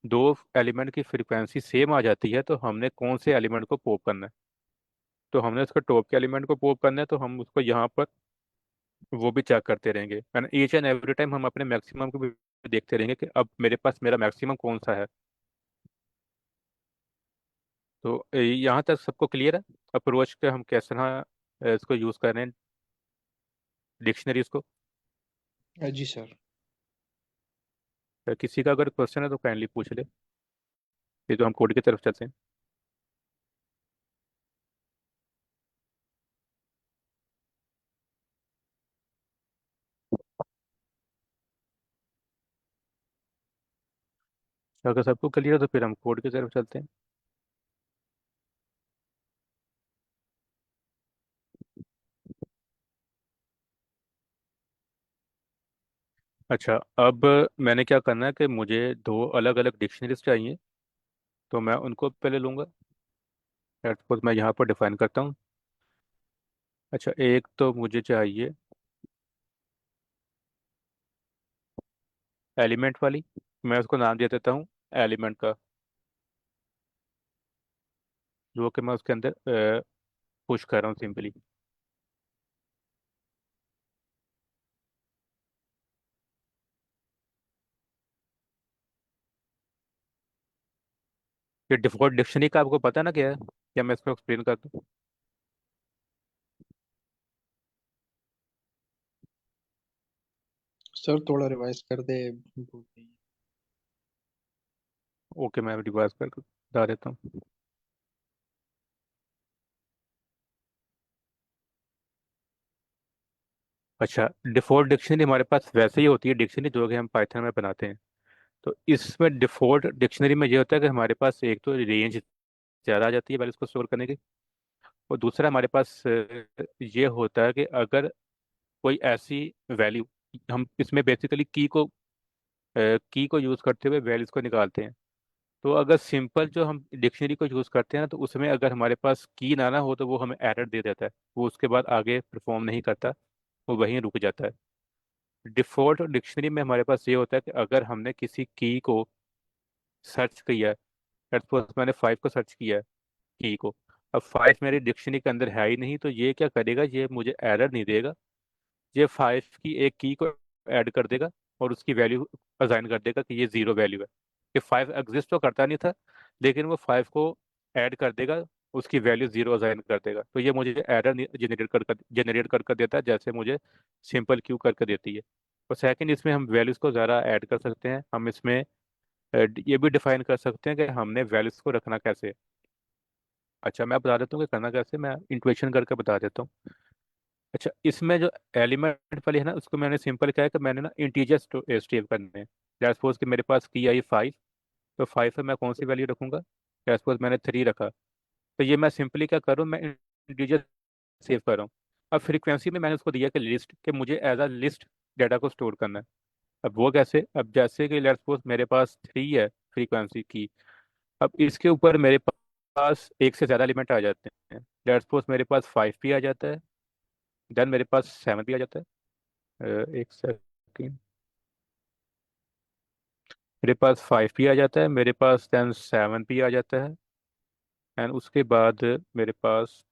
S1: दो एलिमेंट की फ्रीक्वेंसी सेम आ जाती है तो हमने कौन से एलिमेंट को पॉप करना है। तो हमने उसका टॉप के एलिमेंट को पॉप करना है, तो हम उसको यहाँ पर वो भी चेक करते रहेंगे and each and every time हम अपने मैक्सिमम को भी देखते रहेंगे कि अब मेरे पास मेरा मैक्सिमम कौन सा है। तो यहाँ तक सबको क्लियर है अप्रोच के हम कैसे ना इसको यूज़ कर रहे हैं, डिक्शनरीज को?
S2: जी सर।
S1: किसी का अगर क्वेश्चन है तो काइंडली पूछ ले, ये तो हम कोड की तरफ चलते हैं। अगर सबको क्लियर है तो फिर हम कोड की तरफ चलते हैं। अच्छा। अब मैंने क्या करना है कि मुझे दो अलग अलग डिक्शनरीज चाहिए, तो मैं उनको पहले लूँगा। सपोज मैं यहाँ पर डिफाइन करता हूँ। अच्छा, एक तो मुझे चाहिए एलिमेंट वाली। मैं उसको नाम दे देता हूँ एलिमेंट का, जो कि मैं उसके अंदर पुश कर रहा हूँ सिंपली। ये डिफॉल्ट डिक्शनरी का आपको पता ना क्या है, क्या मैं इसको एक्सप्लेन कर दूँ?
S2: सर थोड़ा रिवाइज कर दे, भूल गई।
S1: ओके, मैं रिवाइज कर बता देता हूँ। अच्छा, डिफॉल्ट डिक्शनरी हमारे पास वैसे ही होती है डिक्शनरी जो कि हम पाइथन में बनाते हैं। तो इसमें डिफॉल्ट डिक्शनरी में ये होता है कि हमारे पास एक तो रेंज ज़्यादा आ जाती है वैल्यूज को स्टोर करने की, और दूसरा हमारे पास ये होता है कि अगर कोई ऐसी वैल्यू, हम इसमें बेसिकली की को यूज़ करते हुए वैल्यूज को निकालते हैं। तो अगर सिंपल जो हम डिक्शनरी को यूज़ करते हैं ना, तो उसमें अगर हमारे पास की ना हो तो वो हमें एरर दे देता है, वो उसके बाद आगे परफॉर्म नहीं करता, वो वहीं रुक जाता है। डिफॉल्ट डिक्शनरी में हमारे पास ये होता है कि अगर हमने किसी की को सर्च किया है, सपोज मैंने 5 को सर्च किया है की को, अब 5 मेरी डिक्शनरी के अंदर है ही नहीं, तो ये क्या करेगा, ये मुझे एरर नहीं देगा। ये 5 की एक की को ऐड कर देगा और उसकी वैल्यू असाइन कर देगा कि ये 0 वैल्यू है। कि 5 एग्जिस्ट तो करता नहीं था, लेकिन वो 5 को ऐड कर देगा, उसकी वैल्यू 0 असाइन कर देगा। तो ये मुझे एरर जनरेट कर देता है, जैसे मुझे सिंपल क्यू करके देती है। और सेकंड, इसमें हम वैल्यूज को ज़रा ऐड कर सकते हैं। हम इसमें ये भी डिफाइन कर सकते हैं कि हमने वैल्यूज को रखना कैसे है। अच्छा, मैं बता देता हूँ कि करना कैसे, मैं इंट्यूएशन करके बता देता हूँ। अच्छा, इसमें जो एलिमेंट वाली है ना, उसको मैंने सिंपल क्या है कि मैंने ना इंटीजर स्टेव करने हैं। लेट्स सपोज कि मेरे पास की आई 5, तो 5 में मैं कौन सी वैल्यू रखूंगा। लेट्स सपोज मैंने 3 रखा, तो ये मैं सिंपली क्या करूँ, मैं इंटीजर सेव कर रहा हूँ। अब फ्रीक्वेंसी में मैंने उसको दिया कि लिस्ट, कि मुझे एज अ लिस्ट डाटा को स्टोर करना है। अब वो कैसे, अब जैसे कि लेट्स सपोज मेरे पास 3 है फ्रीक्वेंसी की। अब इसके ऊपर मेरे पास एक से ज़्यादा एलिमेंट आ जाते हैं। लेट्स सपोज मेरे पास 5 भी आ जाता है, देन मेरे पास 7 भी आ जाता है। एक सेकेंड, मेरे पास 5 भी आ जाता है, मेरे पास देन 7 भी आ जाता है, एंड उसके बाद मेरे पास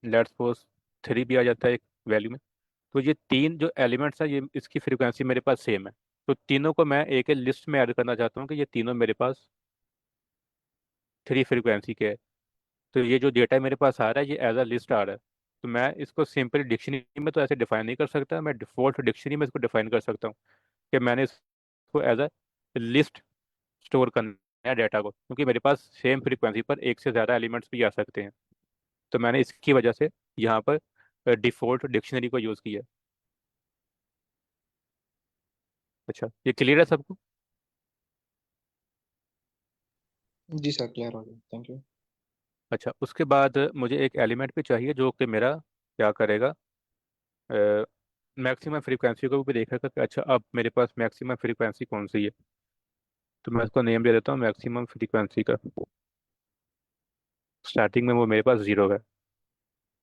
S1: लेट्स सपोज 3 भी आ जाता है एक वैल्यू में। तो ये तीन जो एलिमेंट्स हैं, ये इसकी फ्रीक्वेंसी मेरे पास सेम है। तो तीनों को मैं एक लिस्ट में ऐड करना चाहता हूँ कि ये तीनों मेरे पास 3 फ्रीक्वेंसी के है। तो ये जो डेटा मेरे पास आ रहा है, ये एज अ लिस्ट आ रहा है। तो मैं इसको सिंपल डिक्शनरी में तो ऐसे डिफाइन नहीं कर सकता, मैं डिफॉल्ट डिक्शनरी में इसको डिफाइन कर सकता हूँ कि मैंने इसको एज अ लिस्ट स्टोर करना है डाटा को, क्योंकि मेरे पास सेम फ्रीक्वेंसी पर एक से ज़्यादा एलिमेंट्स भी आ सकते हैं। तो मैंने इसकी वजह से यहाँ पर डिफॉल्ट डिक्शनरी को यूज़ किया। अच्छा, ये क्लियर है सबको।
S2: जी सर, क्लियर हो गया, थैंक यू।
S1: अच्छा, उसके बाद मुझे एक एलिमेंट भी चाहिए जो कि मेरा क्या करेगा, मैक्सिमम फ्रीक्वेंसी को भी देखेगा कि अच्छा अब मेरे पास मैक्सिमम फ्रीक्वेंसी कौन सी है। तो मैं इसको नेम दे देता हूँ मैक्सिमम फ्रीक्वेंसी का। स्टार्टिंग में वो मेरे पास 0 है।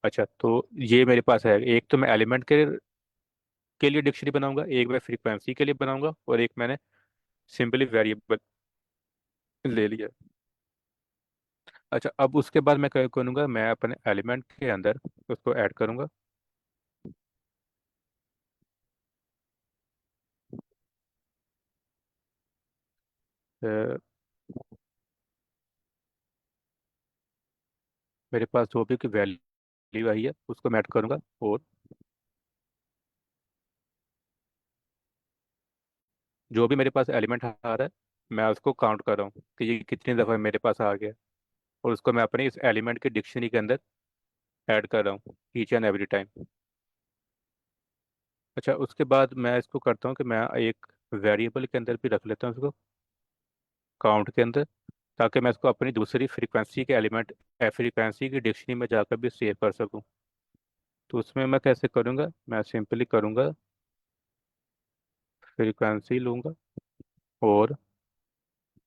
S1: अच्छा, तो ये मेरे पास है, एक तो मैं एलिमेंट के लिए डिक्शनरी बनाऊंगा, एक मैं फ्रीक्वेंसी के लिए बनाऊंगा, और एक मैंने सिंपली वेरिएबल ले लिया। अच्छा, अब उसके बाद मैं क्या करूँगा, मैं अपने एलिमेंट के अंदर उसको ऐड करूँगा। अ, मेरे पास जो भी वैल्यू आई है उसको मैं ऐड करूँगा, और जो भी मेरे पास एलिमेंट आ रहा है, मैं उसको काउंट कर रहा हूँ कि ये कितनी दफ़ा मेरे पास आ गया, और उसको मैं अपने इस एलिमेंट की डिक्शनरी के अंदर ऐड कर रहा हूँ ईच एंड एवरी टाइम। अच्छा, उसके बाद मैं इसको करता हूँ कि मैं एक वेरिएबल के अंदर भी रख लेता हूँ उसको, काउंट के अंदर, ताकि मैं इसको अपनी दूसरी फ्रीक्वेंसी के एलिमेंट फ्रीक्वेंसी की डिक्शनरी में जाकर भी सेव कर सकूँ। तो उसमें मैं कैसे करूँगा, मैं सिंपली करूँगा फ्रीक्वेंसी लूँगा, और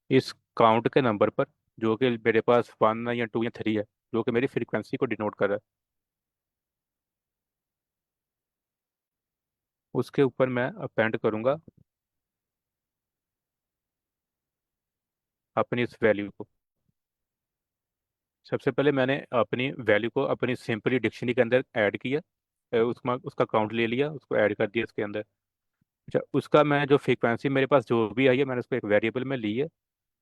S1: इस काउंट के नंबर पर, जो कि मेरे पास 1 या 2 या 3 है, जो कि मेरी फ्रीक्वेंसी को डिनोट कर रहा है, उसके ऊपर मैं अपेंड करूँगा अपनी इस वैल्यू को। सबसे पहले मैंने अपनी वैल्यू को अपनी सिंपली डिक्शनरी के अंदर ऐड किया, उसका उसका काउंट ले लिया, उसको ऐड कर दिया इसके अंदर। अच्छा, उसका मैं जो फ्रीक्वेंसी मेरे पास जो भी आई है, मैंने उसको एक वेरिएबल में ली है,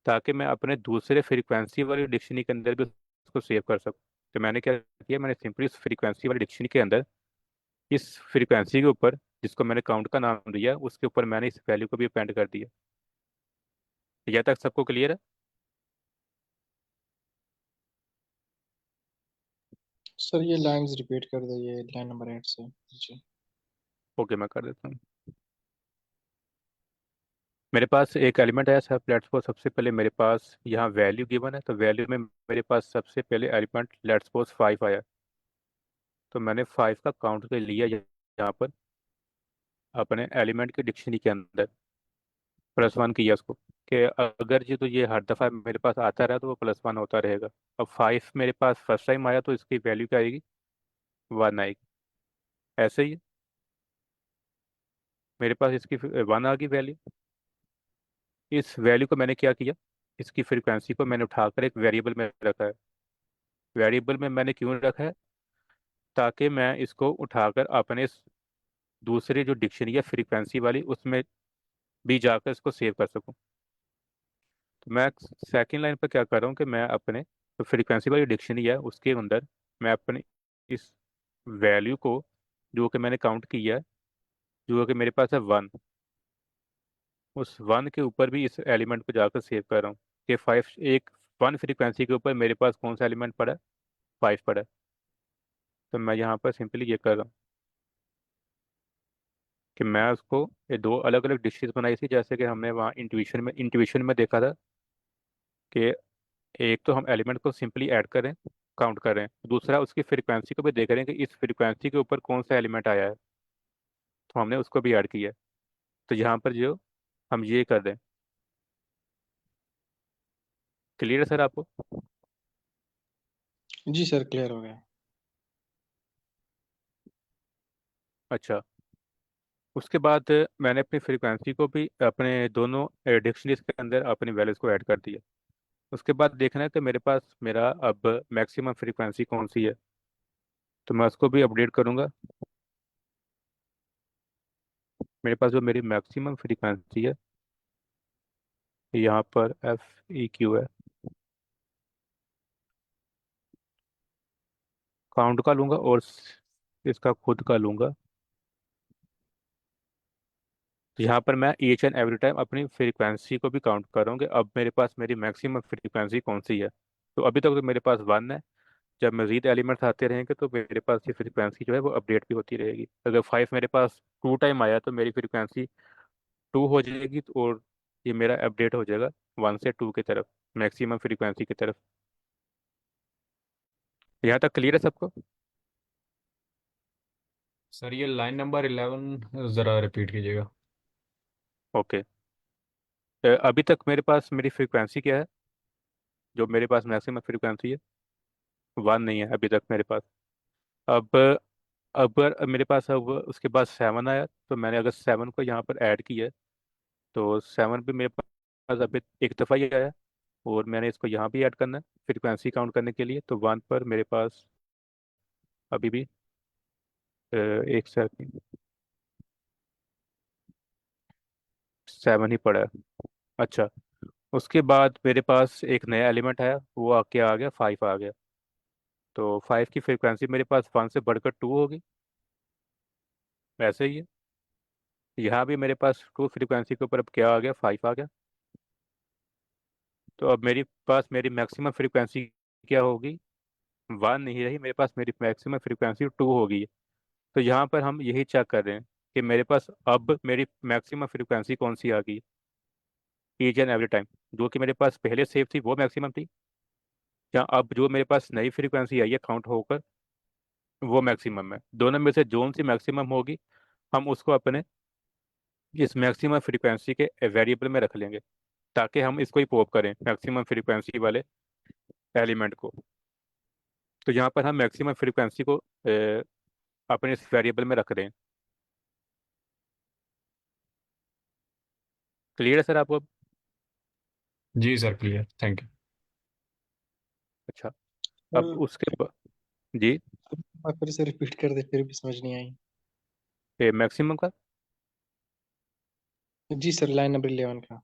S1: ताकि मैं अपने दूसरे फ्रीक्वेंसी वाली डिक्शनरी के अंदर भी उसको सेव कर सकूं। तो मैंने क्या किया, मैंने सिंपली इस फ्रीक्वेंसी वाली डिक्शनरी के अंदर इस फ्रीक्वेंसी के ऊपर, जिसको मैंने काउंट का नाम दिया, उसके ऊपर मैंने इस वैल्यू को भी अपेंड कर दिया। यहाँ तक सबको क्लियर है।
S2: सर ये लाइंस रिपीट कर दो, ये लाइन नंबर 8 से जी।
S1: ओके, मैं कर देता हूँ। मेरे पास एक एलिमेंट है सब लेट्स सपोज, सबसे पहले मेरे पास यहाँ वैल्यू गिवन है, तो वैल्यू में मेरे पास सबसे पहले एलिमेंट लेट्स सपोज 5 आया। तो मैंने 5 का काउंट कर लिया यहाँ पर अपने एलिमेंट की डिक्शनरी के अंदर, +1 किया उसको, कि अगर जी तो ये हर दफ़ा मेरे पास आता रहा तो वो +1 होता रहेगा। अब 5 मेरे पास फर्स्ट टाइम आया, तो इसकी वैल्यू क्या आएगी, 1 आएगी। ऐसे ही मेरे पास इसकी 1 आ गई वैल्यू। इस वैल्यू को मैंने क्या किया, इसकी फ्रीक्वेंसी को मैंने उठाकर एक वेरिएबल में रखा है। वेरिएबल में मैंने क्यों रखा है? ताकि मैं इसको उठाकर अपने दूसरे जो डिक्शनरी है फ्रीक्वेंसी वाली, उसमें भी जाकर इसको सेव कर सकूं। तो मैं सेकंड लाइन पर क्या कर रहा हूँ कि मैं अपने जो फ्रीक्वेंसी वाली डिक्शनरी है उसके अंदर मैं अपने इस वैल्यू को, जो कि मैंने काउंट किया है, जो कि मेरे पास है 1, उस 1 के ऊपर भी इस एलिमेंट को जाकर सेव कर रहा हूँ कि 5, एक 1 फ्रीक्वेंसी के ऊपर मेरे पास कौन सा एलिमेंट पड़ा है? 5 पड़ा है। तो मैं यहाँ पर सिंपली ये कर रहा हूँ कि मैं उसको, ये दो अलग अलग डिशेस बनाई थी, जैसे कि हमने वहाँ इंट्यूशन में देखा था कि एक तो हम एलिमेंट को सिंपली ऐड करें, काउंट करें, दूसरा उसकी फ्रीक्वेंसी को भी देख रहे हैं कि इस फ्रीक्वेंसी के ऊपर कौन सा एलिमेंट आया है, तो हमने उसको भी ऐड किया है। तो यहाँ पर जो हम ये कर दें, क्लियर है सर आपको?
S2: जी सर, क्लियर हो गया।
S1: अच्छा। उसके बाद मैंने अपनी फ्रीक्वेंसी को भी अपने दोनों डिक्शनरीज के अंदर अपनी वैल्यूज को ऐड कर दिया। उसके बाद देखना है कि मेरे पास मेरा अब मैक्सिमम फ्रीक्वेंसी कौन सी है, तो मैं उसको भी अपडेट करूंगा। मेरे पास जो मेरी मैक्सिमम फ्रीक्वेंसी है, यहाँ पर FEQ है, काउंट का लूंगा और इसका खुद का लूंगा। तो यहाँ पर मैं ईच एंड एवरी टाइम अपनी फ्रीक्वेंसी को भी काउंट करूँगा, अब मेरे पास मेरी मैक्सिमम फ्रीक्वेंसी कौन सी है। तो अभी तक तो मेरे पास 1 है। जब मजीद एलिमेंट्स आते रहेंगे तो मेरे पास ये फ्रीक्वेंसी जो है वो अपडेट भी होती रहेगी। अगर 5 मेरे पास 2 टाइम आया तो मेरी फ्रीक्वेंसी 2 हो जाएगी, और ये मेरा अपडेट हो जाएगा 1 से 2 की तरफ, मैक्सिमम फ्रीक्वेंसी की तरफ। यहाँ तक क्लियर है सबको?
S3: सर ये लाइन नंबर 11 ज़रा रिपीट कीजिएगा।
S1: ओके। अभी तक मेरे पास मेरी फ्रीक्वेंसी क्या है, जो मेरे पास मैक्सिमम फ्रीक्वेंसी है? 1 नहीं है अभी तक मेरे पास। अब अगर मेरे पास अब उसके बाद 7 आया, तो मैंने अगर 7 को यहाँ पर ऐड किया, तो 7 भी मेरे पास अभी एक दफ़ा ही आया, और मैंने इसको यहाँ भी ऐड करना है फ्रीक्वेंसी काउंट करने के लिए, तो 1 पर मेरे पास अभी भी 1 सेकंड, 7 ही पड़ा है। अच्छा। उसके बाद मेरे पास एक नया एलिमेंट आया, वो आके आ गया 5 आ गया। तो 5 की फ्रीक्वेंसी मेरे पास 1 से बढ़कर 2 होगी। वैसे ही है, यहाँ भी मेरे पास 2 फ्रीक्वेंसी के ऊपर अब क्या आ गया, 5 आ गया। तो अब मेरी पास मेरी मैक्सिमम फ्रीक्वेंसी क्या होगी? 1 नहीं रही, मेरे पास मेरी मैक्सिमम फ्रीक्वेंसी 2 होगी। तो यहाँ पर हम यही चेक कर रहे हैं कि मेरे पास अब मेरी मैक्सिमम फ्रीक्वेंसी कौन सी आ गई, ईच एंड एवरी टाइम। जो कि मेरे पास पहले सेव थी वो मैक्सिमम थी, या अब जो मेरे पास नई फ्रीक्वेंसी आई है काउंट होकर वो मैक्सिमम है? दोनों में से जोन सी मैक्सिमम होगी, हम उसको अपने इस मैक्सिमम फ्रीक्वेंसी के वेरिएबल में रख लेंगे, ताकि हम इसको ही पॉप करें मैक्सिमम फ्रीक्वेंसी वाले एलिमेंट को। तो यहाँ पर हम मैक्सिमम फ्रीक्वेंसी को अपने इस वेरिएबल में रख रहे हैं। क्लियर है सर आपको?
S3: जी सर, क्लियर, थैंक यू।
S1: अच्छा। अब
S2: सर,
S1: उसके जी,
S2: आप फिर से रिपीट कर दे, फिर भी समझ नहीं आई।
S1: मैक्सिमम का।
S2: जी सर, लाइन नंबर 11 का।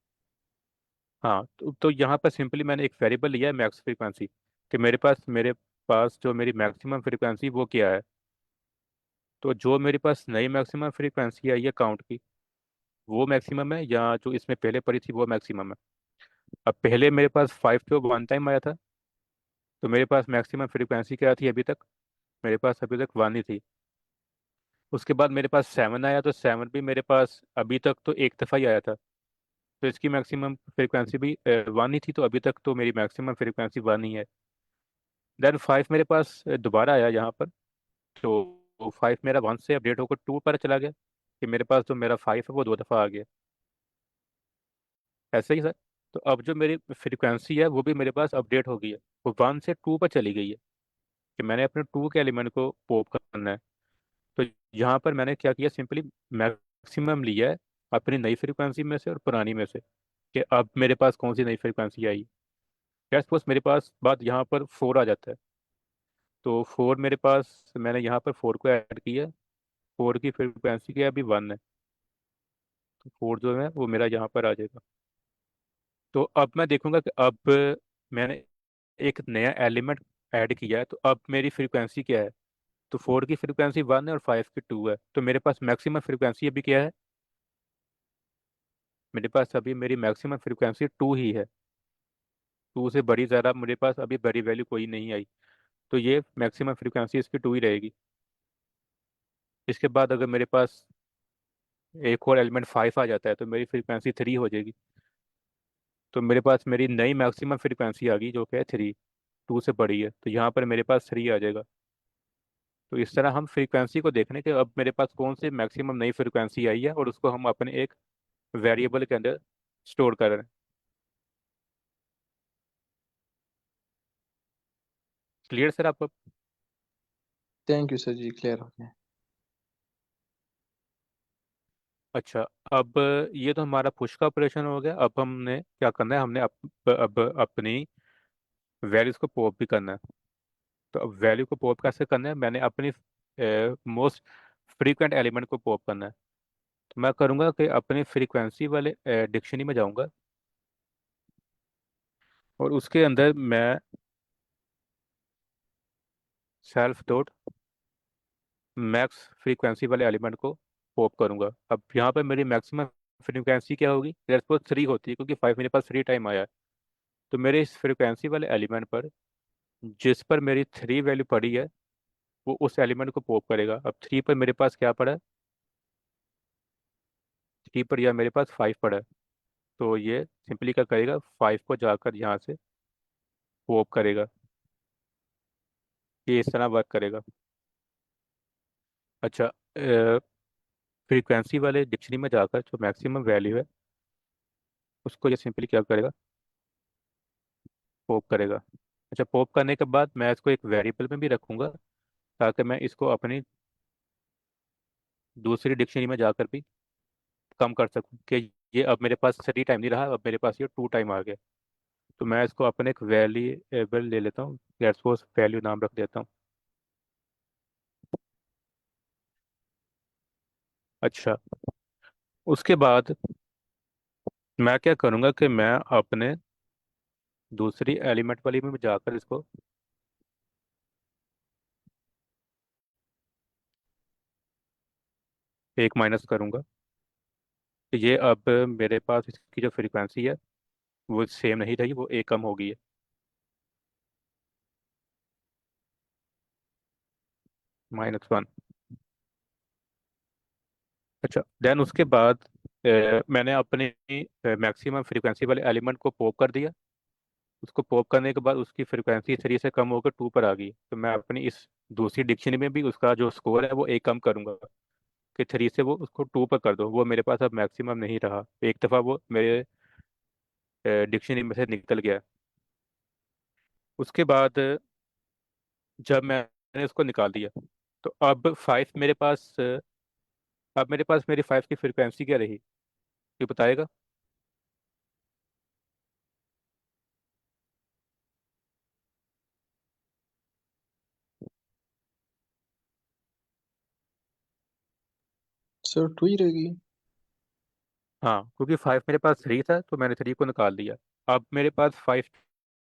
S1: हाँ, तो यहाँ पर सिंपली मैंने एक वेरिएबल लिया है मैक्स फ्रीक्वेंसी, कि मेरे पास जो मेरी मैक्सिमम फ्रीक्वेंसी वो क्या है। तो जो मेरे पास नई मैक्सिमम फ्रीक्वेंसी आई है काउंट की, वो मैक्सिमम है, या जो इसमें पहले पड़ी थी वो मैक्सिमम है? अब पहले मेरे पास 5 पे 1 टाइम आया था, तो मेरे पास मैक्सिमम फ्रीक्वेंसी क्या थी अभी तक? मेरे पास अभी तक 1 ही थी। उसके बाद मेरे पास 7 आया, तो 7 भी मेरे पास अभी तक तो एक दफ़ा ही आया था, तो इसकी मैक्सिमम फ्रीक्वेंसी भी 1 ही थी, तो अभी तक तो मेरी मैक्सिमम फ्रीक्वेंसी 1 ही है। देन 5 मेरे पास दोबारा आया यहाँ पर, तो 5 मेरा 1 से अपडेट होकर 2 पर चला गया, कि मेरे पास जो मेरा 5 है वो 2 दफ़ा आ गया। ऐसे ही सर। तो अब जो मेरी फ्रीक्वेंसी है वो भी मेरे पास अपडेट हो गई है, वो 1 से 2 पर चली गई है, कि मैंने अपने 2 के एलिमेंट को पॉप करना है। तो यहाँ पर मैंने क्या किया, सिंपली मैक्सिमम लिया है अपनी नई फ्रीक्वेंसी में से और पुरानी में से, कि अब मेरे पास कौन सी नई फ्रीक्वेंसी आई। सपोज मेरे पास बात यहाँ पर 4 आ जाता है, तो फोर मेरे पास, मैंने यहाँ पर फोर को ऐड किया। फोर की फ्रिक्वेंसी क्या है, अभी वन है। तो फोर जो है वो मेरा यहाँ पर आ जाएगा। तो अब मैं देखूंगा कि अब मैंने एक नया एलिमेंट ऐड किया है, तो अब मेरी फ्रिक्वेंसी क्या है। तो फोर की फ्रिक्वेंसी वन है और फाइव की टू है, तो मेरे पास मैक्सिमम फ्रिक्वेंसी अभी क्या है। मेरे पास अभी मेरी मैक्सिमम फ्रिक्वेंसी टू ही है। टू से बड़ी ज़्यादा मेरे पास अभी बड़ी वैल्यू कोई नहीं आई। तो ये मैक्सिमम फ्रिक्वेंसी इसकी टू ही रहेगी। इसके बाद अगर मेरे पास एक और एलिमेंट फाइव आ जाता है तो मेरी फ्रिक्वेंसी थ्री हो जाएगी। तो मेरे पास मेरी नई मैक्सिमम फ्रिक्वेंसी आ गई जो कि है थ्री। टू से बड़ी है तो यहाँ पर मेरे पास थ्री आ जाएगा। तो इस तरह हम फ्रीक्वेंसी को देखने के अब मेरे पास कौन सी मैक्सिमम नई फ्रीक्वेंसी आई है और उसको हम अपने एक वेरिएबल के अंदर स्टोर कर रहे हैं। क्लियर सर आपको।
S2: Thank you sir ji, clear हो गया।
S1: अच्छा, अब ये तो हमारा पुश का ऑपरेशन हो गया। अब हमने क्या करना है, हमने अब अपनी वैल्यूज को पॉप भी करना है। तो अब वैल्यू को पॉप कैसे करना है, मैंने अपनी मोस्ट फ्रीक्वेंट एलिमेंट को पॉप करना है। तो मैं करूँगा कि अपने फ्रीक्वेंसी वाले डिक्शनरी में जाऊँगा और उसके अंदर मैं सेल्फ डॉट मैक्स फ्रीक्वेंसी वाले एलिमेंट को पॉप करूंगा। अब यहाँ पर मेरी मैक्सिमम फ्रीक्वेंसी क्या होगी, लेट्स सपोज थ्री होती है क्योंकि फाइव मेरे पास थ्री टाइम आया है। तो मेरे इस फ्रीक्वेंसी वाले एलिमेंट पर जिस पर मेरी थ्री वैल्यू पड़ी है वो उस एलिमेंट को पॉप करेगा। अब थ्री पर मेरे पास क्या पड़ा है, थ्री पर यह मेरे पास फाइव पड़ा है। तो ये सिंपली क्या करेगा, फाइव को जाकर यहाँ से पॉप करेगा। ये इस तरह वर्क करेगा। अच्छा, फ्रीक्वेंसी वाले डिक्शनरी में जाकर जो मैक्सिमम वैल्यू है उसको ये सिंपली क्या करेगा, पॉप करेगा। अच्छा, पॉप करने के बाद मैं इसको एक वेरिएबल में भी रखूंगा ताकि मैं इसको अपनी दूसरी डिक्शनरी में जाकर भी कम कर सकूं कि ये अब मेरे पास थ्री टाइम नहीं रहा, अब मेरे पास ये टू टाइम आ गया। तो मैं इसको अपने एक वेरिएबल ले लेता हूँ, लेट्स सपोज वैल्यू नाम रख देता हूँ। अच्छा, उसके बाद मैं क्या करूँगा कि मैं अपने दूसरी एलिमेंट वाली में जाकर इसको एक माइनस करूँगा। तो ये अब मेरे पास इसकी जो फ्रीक्वेंसी है वो सेम नहीं रही, वो एक कम हो गई है, माइनस वन। अच्छा, देन उसके बाद मैंने अपने मैक्सिमम फ्रीक्वेंसी वाले एलिमेंट को पॉप कर दिया। उसको पॉप करने के बाद उसकी फ्रीक्वेंसी थ्री से कम होकर टू पर आ गई। तो मैं अपनी इस दूसरी डिक्शनरी में भी उसका जो स्कोर है वो एक कम करूंगा कि थ्री से वो उसको टू पर कर दो। वो मेरे पास अब मैक्सिमम नहीं रहा, एक दफ़ा वो मेरे डिक्शनरी में से निकल गया। उसके बाद जब मैंने उसको निकाल दिया तो अब फाइव मेरे पास अब मेरे पास मेरी फाइव की फ्रीक्वेंसी क्या रही, ये बताएगा।
S2: सर टू ही रहेगी।
S1: हाँ, क्योंकि फाइव मेरे पास थ्री था तो मैंने थ्री को निकाल दिया। अब मेरे पास फाइव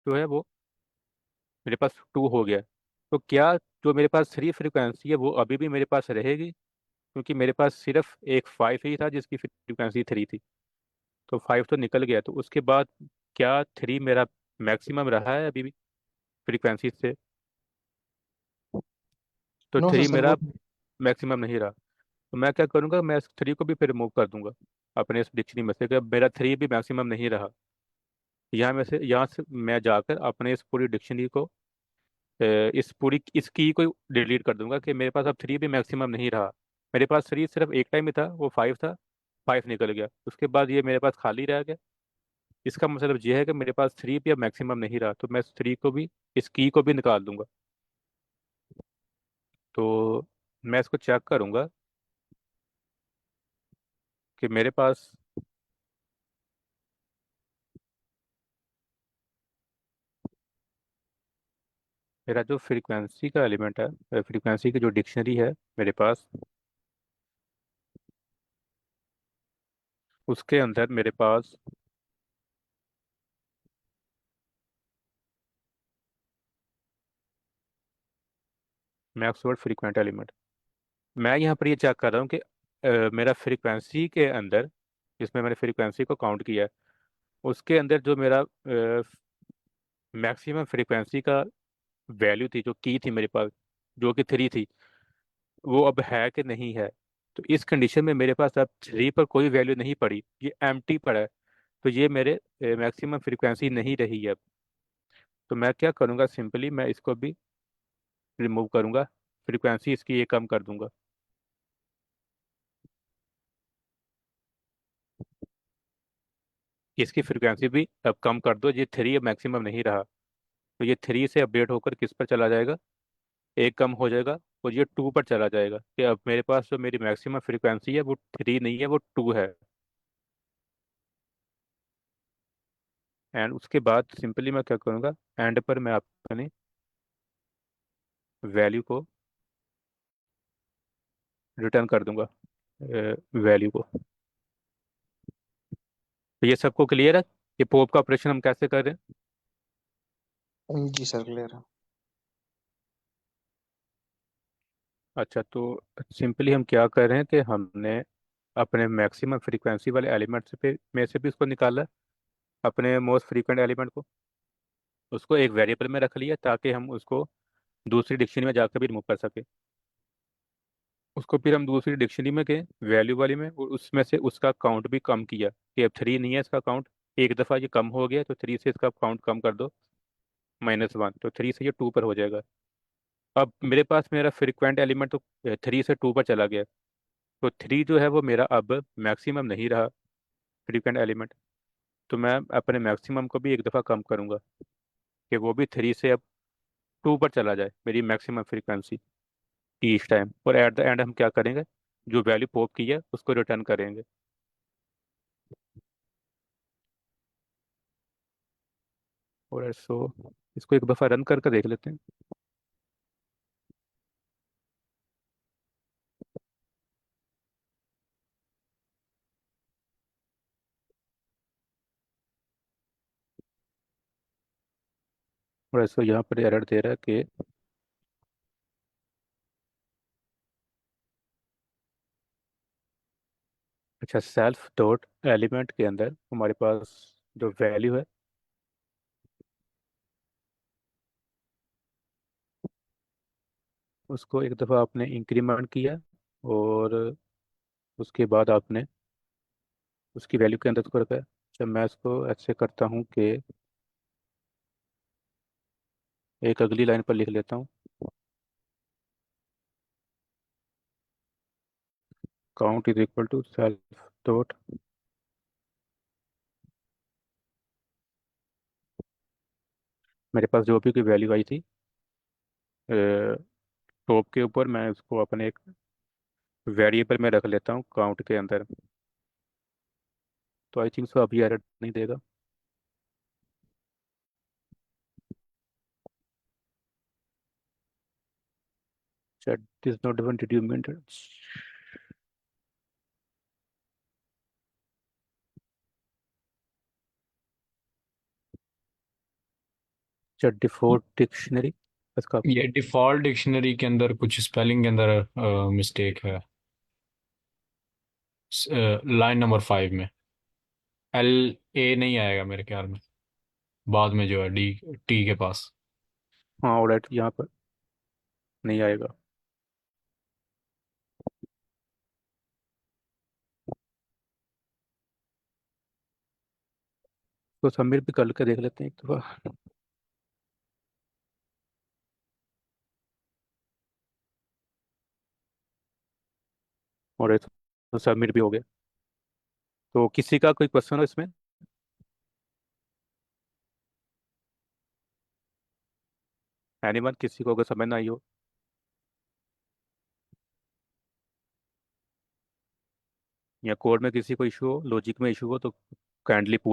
S1: जो है वो मेरे पास टू हो गया। तो क्या जो मेरे पास थ्री फ्रीक्वेंसी है वो अभी भी मेरे पास रहेगी, क्योंकि मेरे पास सिर्फ एक फाइव ही था जिसकी फ्रीक्वेंसी थ्री थी। तो फाइव तो निकल गया, तो उसके बाद क्या थ्री मेरा मैक्सिमम रहा है अभी भी फ्रीक्वेंसी से। तो
S2: नो सर
S1: थ्री
S2: सर
S1: मेरा
S2: वो
S1: मैक्सिमम नहीं रहा। तो मैं क्या करूँगा, मैं इस थ्री को भी फिर रिमूव कर दूंगा अपने इस डिक्शनरी में से कि अब मेरा थ्री भी मैक्सिमम नहीं रहा। यहाँ से मैं जाकर अपने इस पूरी डिक्शनरी को इस की को डिलीट कर दूंगा कि मेरे पास अब थ्री भी मैक्सिमम नहीं रहा। मेरे पास थ्री सिर्फ एक टाइम ही था, वो फाइव था। फाइव निकल गया, उसके बाद ये मेरे पास खाली रह गया। इसका मतलब ये है कि मेरे पास थ्री भी अब मैक्सिमम नहीं रहा, तो मैं इस थ्री को भी, इस की को भी निकाल दूंगा। तो मैं इसको चेक करूंगा कि मेरे पास मेरा जो फ्रीक्वेंसी का एलिमेंट है, फ्रीक्वेंसी की जो डिक्शनरी है मेरे पास, उसके अंदर मेरे पास मैक्स वर्ड फ्रीक्वेंट एलिमेंट। मैं यहाँ पर ये चेक कर रहा हूँ कि मेरा फ्रीक्वेंसी के अंदर, जिसमें मैंने फ्रीक्वेंसी को काउंट किया है, उसके अंदर जो मेरा मैक्सिमम फ्रीक्वेंसी का वैल्यू थी, जो की थी मेरे पास, जो कि 3 थी, वो अब है कि नहीं है। तो इस कंडीशन में मेरे पास अब 3 पर कोई वैल्यू नहीं पड़ी, ये एम्प्टी पड़ा है। तो ये मेरे मैक्सिमम फ्रीक्वेंसी नहीं रही है अब। तो मैं क्या करूँगा, सिंपली मैं इसको भी रिमूव करूँगा, फ्रीक्वेंसी इसकी ये कम कर दूंगा। इसकी फ्रीक्वेंसी भी अब कम कर दो, ये 3 अब मैक्सिमम नहीं रहा। तो ये 3 से अपडेट होकर किस पर चला जाएगा, एक कम हो जाएगा, और ये 2 पर चला जाएगा, कि अब मेरे पास जो मेरी मैक्सिमम फ्रीक्वेंसी है वो 3 नहीं है, वो 2 है। एंड उसके बाद सिंपली मैं क्या करूँगा, एंड पर मैं अपने वैल्यू को रिटर्न कर दूंगा, वैल्यू को। तो ये सबको क्लियर है, ये पोप का ऑपरेशन हम कैसे कर रहे हैं।
S2: जी सर, क्लियर है।
S1: अच्छा, तो सिंपली हम क्या कर रहे हैं कि हमने अपने मैक्सिमम फ्रीक्वेंसी वाले एलिमेंट पे में से भी उसको निकाला, अपने मोस्ट फ्रीक्वेंट एलिमेंट को, उसको एक वेरिएबल में रख लिया, ताकि हम उसको दूसरी डिक्शनरी में जाकर भी रिमूव कर सके। उसको फिर हम दूसरी डिक्शनरी में गए, वैल्यू वाली में, और उसमें से उसका काउंट भी कम किया, कि अब 3 नहीं है इसका काउंट, एक दफ़ा ये कम हो गया, तो 3 से इसका काउंट कम कर दो, -1, तो 3 से ये 2 पर हो जाएगा। अब मेरे पास मेरा फ्रीक्वेंट एलिमेंट तो 3 से 2 पर चला गया। तो 3 जो है वो मेरा अब मैक्सिमम नहीं रहा, फ्रीक्वेंट एलिमेंट। तो मैं अपने मैक्सिमम को भी एक दफ़ा कम करूंगा, कि वो भी 3 से अब 2 पर चला जाए, मेरी मैक्सिमम फ्रीक्वेंसी ईच टाइम। और एट द एंड हम क्या करेंगे, जो वैल्यू पॉप की है उसको रिटर्न करेंगे। और सो इसको एक दफ़ा रन करके देख लेते हैं। और ऐसा यहाँ पर एरर दे रहा है कि, अच्छा, सेल्फ डॉट एलिमेंट के अंदर हमारे पास जो वैल्यू है, उसको एक दफ़ा आपने इंक्रीमेंट किया, और उसके बाद आपने उसकी वैल्यू के अंदर उसको रखा है। जब मैं इसको ऐसे करता हूँ कि एक अगली लाइन पर लिख लेता हूँ, count is equal to self dot, मेरे पास जो भी कोई वैल्यू आई थी टॉप के ऊपर, मैं उसको अपने एक वेरिएबल में रख लेता हूँ काउंट के अंदर। तो आई थिंक सो अभी एरर नहीं देगा। Chat is not even did you mean, chat default dictionary इसका।
S3: ये डिफॉल्ट डिक्शनरी के अंदर कुछ स्पेलिंग के अंदर मिस्टेक है। लाइन नंबर 5 में LA नहीं आएगा मेरे ख्याल में, बाद में जो है D T के पास।
S1: हाँ, ऑलराइट, यहाँ पर नहीं आएगा। तो सबमिट भी कर के देख लेते हैं एक दफ़ा। और ये तो सबमिट भी हो गया। तो किसी का कोई क्वेश्चन हो इसमें, एनीवन, किसी को अगर समझ ना आई हो, या कोड में किसी को इशू हो, लॉजिक में इशू हो, तो काइंडली पूछ